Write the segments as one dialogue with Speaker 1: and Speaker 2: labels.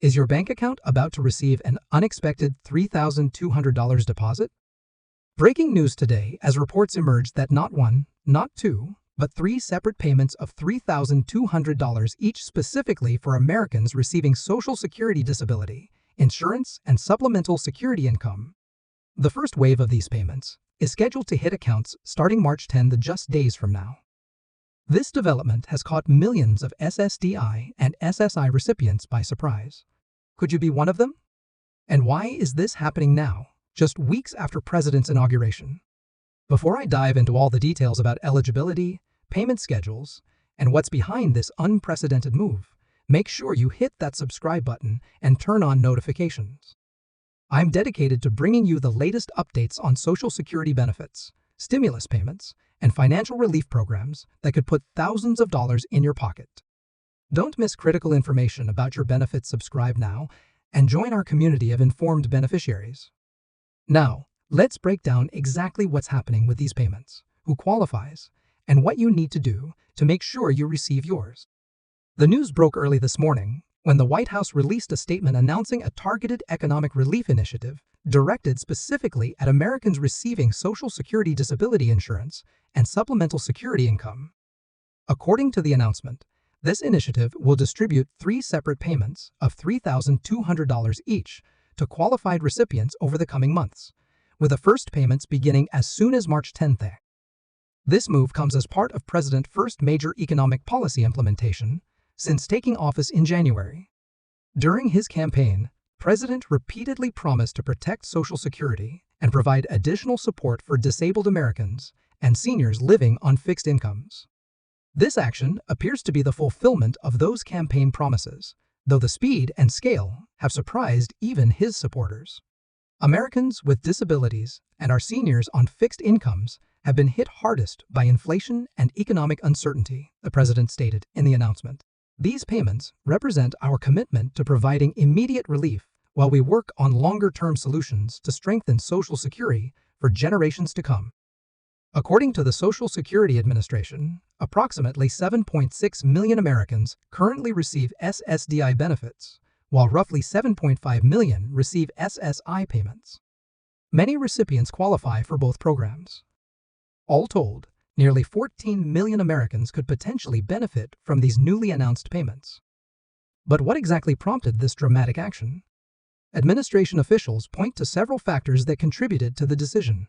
Speaker 1: Is your bank account about to receive an unexpected $3,200 deposit? Breaking news today as reports emerged that not one, not two, but three separate payments of $3,200 each specifically for Americans receiving Social Security disability, insurance, and supplemental security income. The first wave of these payments is scheduled to hit accounts starting March 10, just days from now. This development has caught millions of SSDI and SSI recipients by surprise. Could you be one of them? And why is this happening now, just weeks after President's inauguration? Before I dive into all the details about eligibility, payment schedules, and what's behind this unprecedented move, make sure you hit that subscribe button and turn on notifications. I'm dedicated to bringing you the latest updates on Social Security benefits, stimulus payments, and financial relief programs that could put thousands of dollars in your pocket. Don't miss critical information about your benefits. Subscribe now and join our community of informed beneficiaries. Now, let's break down exactly what's happening with these payments, who qualifies, and what you need to do to make sure you receive yours. The news broke early this morning when the White House released a statement announcing a targeted economic relief initiative directed specifically at Americans receiving Social Security disability insurance and supplemental security income. According to the announcement, this initiative will distribute three separate payments of $3,200 each to qualified recipients over the coming months, with the first payments beginning as soon as March 10th. This move comes as part of President's first major economic policy implementation since taking office in January. During his campaign, President repeatedly promised to protect Social Security and provide additional support for disabled Americans and seniors living on fixed incomes. This action appears to be the fulfillment of those campaign promises, though the speed and scale have surprised even his supporters. Americans with disabilities and our seniors on fixed incomes have been hit hardest by inflation and economic uncertainty, the president stated in the announcement. These payments represent our commitment to providing immediate relief while we work on longer-term solutions to strengthen Social Security for generations to come. According to the Social Security Administration, approximately 7.6 million Americans currently receive SSDI benefits, while roughly 7.5 million receive SSI payments. Many recipients qualify for both programs. All told, nearly 14 million Americans could potentially benefit from these newly announced payments. But what exactly prompted this dramatic action? Administration officials point to several factors that contributed to the decision.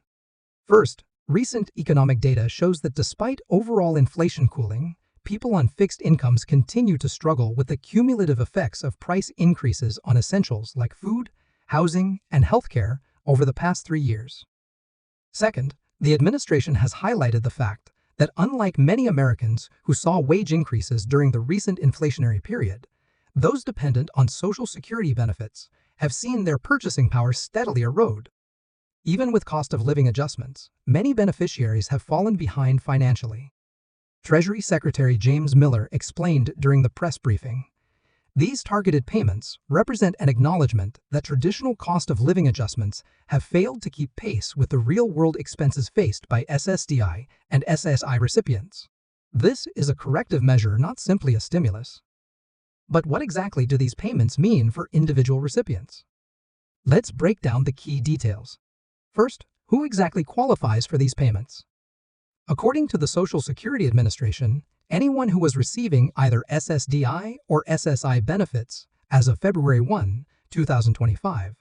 Speaker 1: First, recent economic data shows that despite overall inflation cooling, people on fixed incomes continue to struggle with the cumulative effects of price increases on essentials like food, housing, and healthcare over the past 3 years. Second, the administration has highlighted the fact that unlike many Americans who saw wage increases during the recent inflationary period, those dependent on Social Security benefits have seen their purchasing power steadily erode. Even with cost of living adjustments, many beneficiaries have fallen behind financially. Treasury Secretary James Miller explained during the press briefing, "These targeted payments represent an acknowledgement that traditional cost of living adjustments have failed to keep pace with the real-world expenses faced by SSDI and SSI recipients. This is a corrective measure, not simply a stimulus." But what exactly do these payments mean for individual recipients? Let's break down the key details. First, who exactly qualifies for these payments? According to the Social Security Administration, anyone who was receiving either SSDI or SSI benefits as of February 1, 2025,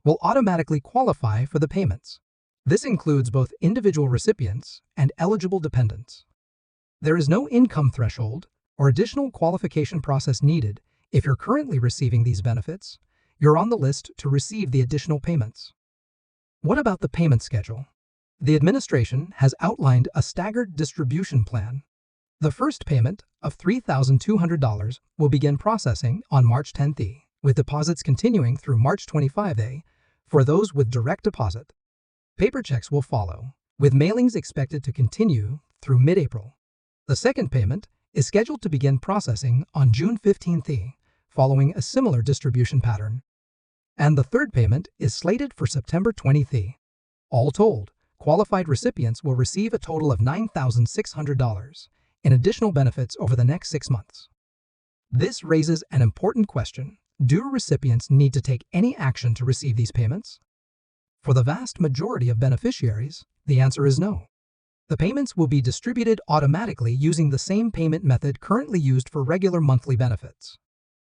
Speaker 1: will automatically qualify for the payments. This includes both individual recipients and eligible dependents. There is no income threshold or additional qualification process needed if you're currently receiving these benefits. You're on the list to receive the additional payments. What about the payment schedule? The administration has outlined a staggered distribution plan. The first payment of $3,200 will begin processing on March 10th, with deposits continuing through March 25th for those with direct deposit. Paper checks will follow, with mailings expected to continue through mid-April. The second payment is scheduled to begin processing on June 15th, following a similar distribution pattern. And the third payment is slated for September 20th. All told, qualified recipients will receive a total of $9,600 in additional benefits over the next 6 months. This raises an important question. Do recipients need to take any action to receive these payments? For the vast majority of beneficiaries, the answer is no. The payments will be distributed automatically using the same payment method currently used for regular monthly benefits.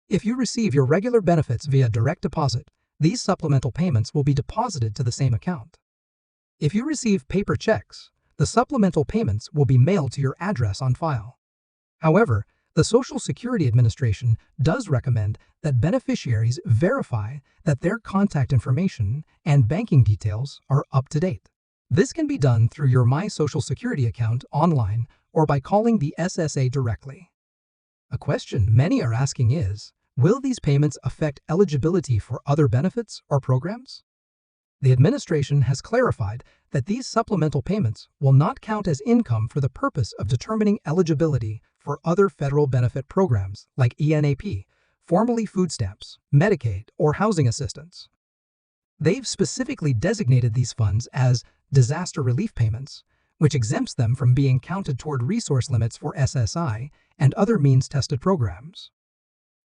Speaker 1: If you receive your regular benefits via direct deposit, these supplemental payments will be deposited to the same account. If you receive paper checks, the supplemental payments will be mailed to your address on file. However, the Social Security Administration does recommend that beneficiaries verify that their contact information and banking details are up to date. This can be done through your My Social Security account online or by calling the SSA directly. A question many are asking is, will these payments affect eligibility for other benefits or programs? The administration has clarified that these supplemental payments will not count as income for the purpose of determining eligibility for other federal benefit programs like ENAP, formerly food stamps, Medicaid, or housing assistance. They've specifically designated these funds as disaster relief payments, which exempts them from being counted toward resource limits for SSI and other means-tested programs.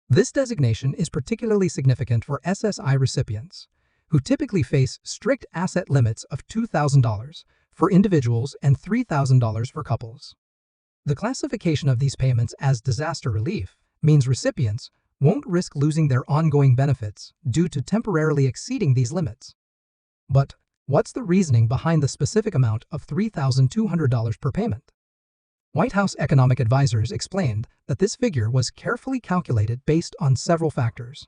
Speaker 1: This designation is particularly significant for SSI recipients, who typically face strict asset limits of $2,000 for individuals and $3,000 for couples. The classification of these payments as disaster relief means recipients won't risk losing their ongoing benefits due to temporarily exceeding these limits. But what's the reasoning behind the specific amount of $3,200 per payment? White House economic advisors explained that this figure was carefully calculated based on several factors.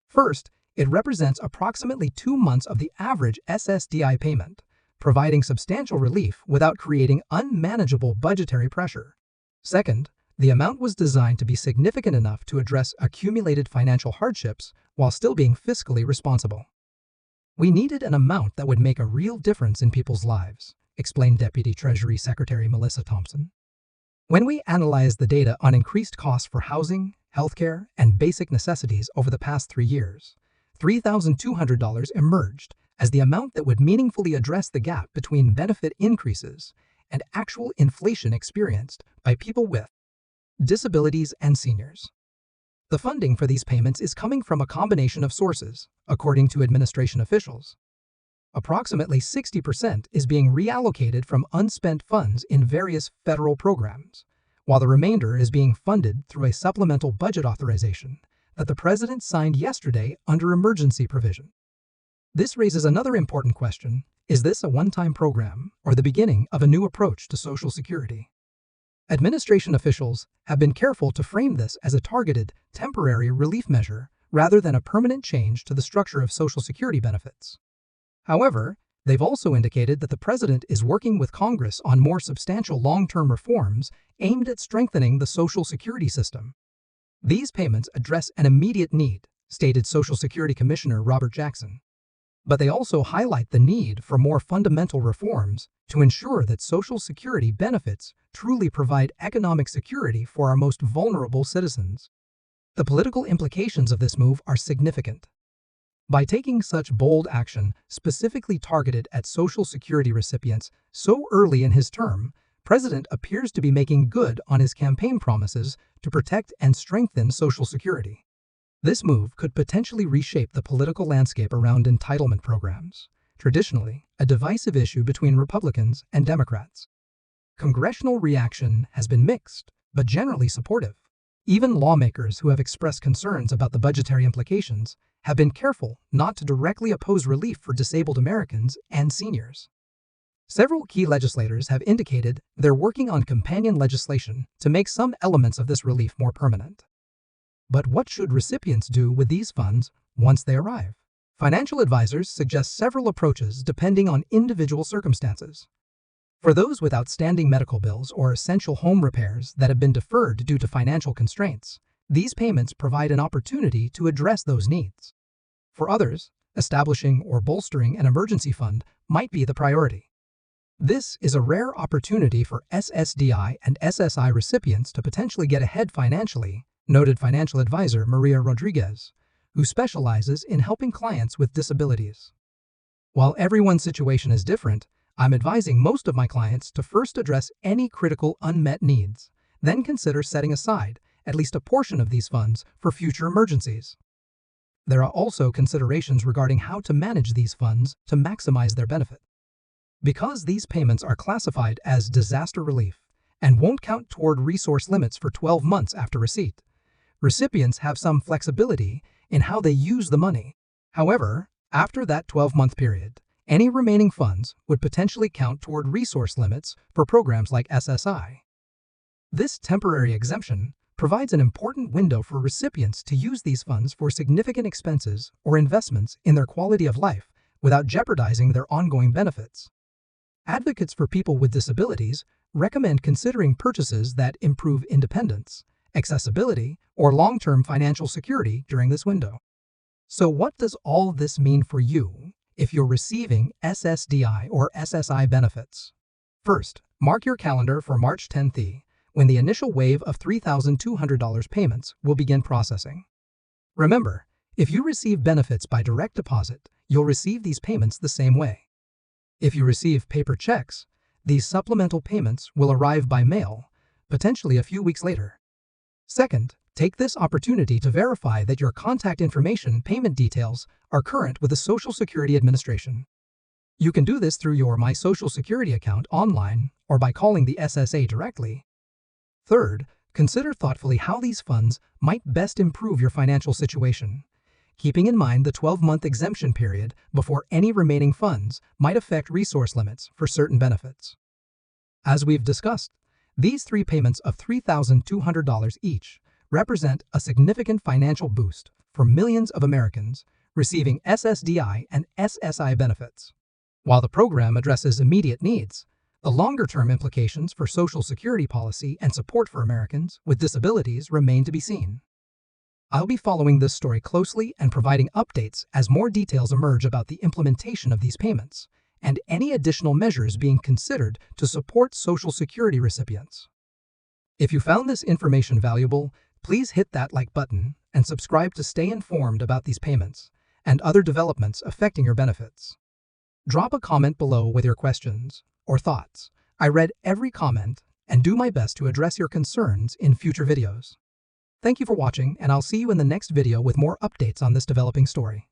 Speaker 1: First, it represents approximately 2 months of the average SSDI payment, providing substantial relief without creating unmanageable budgetary pressure. Second, the amount was designed to be significant enough to address accumulated financial hardships while still being fiscally responsible. We needed an amount that would make a real difference in people's lives, explained Deputy Treasury Secretary Melissa Thompson. When we analyzed the data on increased costs for housing, healthcare, and basic necessities over the past 3 years, $3,200 emerged as the amount that would meaningfully address the gap between benefit increases and actual inflation experienced by people with disabilities and seniors. The funding for these payments is coming from a combination of sources, according to administration officials. Approximately 60% is being reallocated from unspent funds in various federal programs, while the remainder is being funded through a supplemental budget authorization that the President signed yesterday under emergency provision. This raises another important question. Is this a one-time program or the beginning of a new approach to Social Security? Administration officials have been careful to frame this as a targeted, temporary relief measure rather than a permanent change to the structure of Social Security benefits. However, they've also indicated that the President is working with Congress on more substantial long-term reforms aimed at strengthening the Social Security system. These payments address an immediate need, stated Social Security Commissioner Robert Jackson. But they also highlight the need for more fundamental reforms to ensure that Social Security benefits truly provide economic security for our most vulnerable citizens. The political implications of this move are significant. By taking such bold action specifically targeted at Social Security recipients so early in his term, President appears to be making good on his campaign promises to protect and strengthen Social Security. This move could potentially reshape the political landscape around entitlement programs, traditionally a divisive issue between Republicans and Democrats. Congressional reaction has been mixed, but generally supportive. Even lawmakers who have expressed concerns about the budgetary implications have been careful not to directly oppose relief for disabled Americans and seniors. Several key legislators have indicated they're working on companion legislation to make some elements of this relief more permanent. But what should recipients do with these funds once they arrive? Financial advisors suggest several approaches depending on individual circumstances. For those with outstanding medical bills or essential home repairs that have been deferred due to financial constraints, these payments provide an opportunity to address those needs. For others, establishing or bolstering an emergency fund might be the priority. This is a rare opportunity for SSDI and SSI recipients to potentially get ahead financially, noted financial advisor Maria Rodriguez, who specializes in helping clients with disabilities. While everyone's situation is different, I'm advising most of my clients to first address any critical unmet needs, then consider setting aside at least a portion of these funds for future emergencies. There are also considerations regarding how to manage these funds to maximize their benefit. Because these payments are classified as disaster relief and won't count toward resource limits for 12 months after receipt, recipients have some flexibility in how they use the money. However, after that 12-month period, any remaining funds would potentially count toward resource limits for programs like SSI. This temporary exemption provides an important window for recipients to use these funds for significant expenses or investments in their quality of life without jeopardizing their ongoing benefits. Advocates for people with disabilities recommend considering purchases that improve independence, accessibility, or long-term financial security during this window. So what does all this mean for you if you're receiving SSDI or SSI benefits? First, mark your calendar for March 10th, when the initial wave of $3,200 payments will begin processing. Remember, if you receive benefits by direct deposit, you'll receive these payments the same way. If you receive paper checks, these supplemental payments will arrive by mail, potentially a few weeks later. Second, take this opportunity to verify that your contact information payment details are current with the Social Security Administration. You can do this through your My Social Security account online or by calling the SSA directly. Third, consider thoughtfully how these funds might best improve your financial situation, keeping in mind the 12-month exemption period before any remaining funds might affect resource limits for certain benefits. As we've discussed, these three payments of $3,200 each represent a significant financial boost for millions of Americans receiving SSDI and SSI benefits. While the program addresses immediate needs, the longer-term implications for Social Security policy and support for Americans with disabilities remain to be seen. I'll be following this story closely and providing updates as more details emerge about the implementation of these payments and any additional measures being considered to support Social Security recipients. If you found this information valuable, please hit that like button and subscribe to stay informed about these payments and other developments affecting your benefits. Drop a comment below with your questions or thoughts. I read every comment and do my best to address your concerns in future videos. Thank you for watching, and I'll see you in the next video with more updates on this developing story.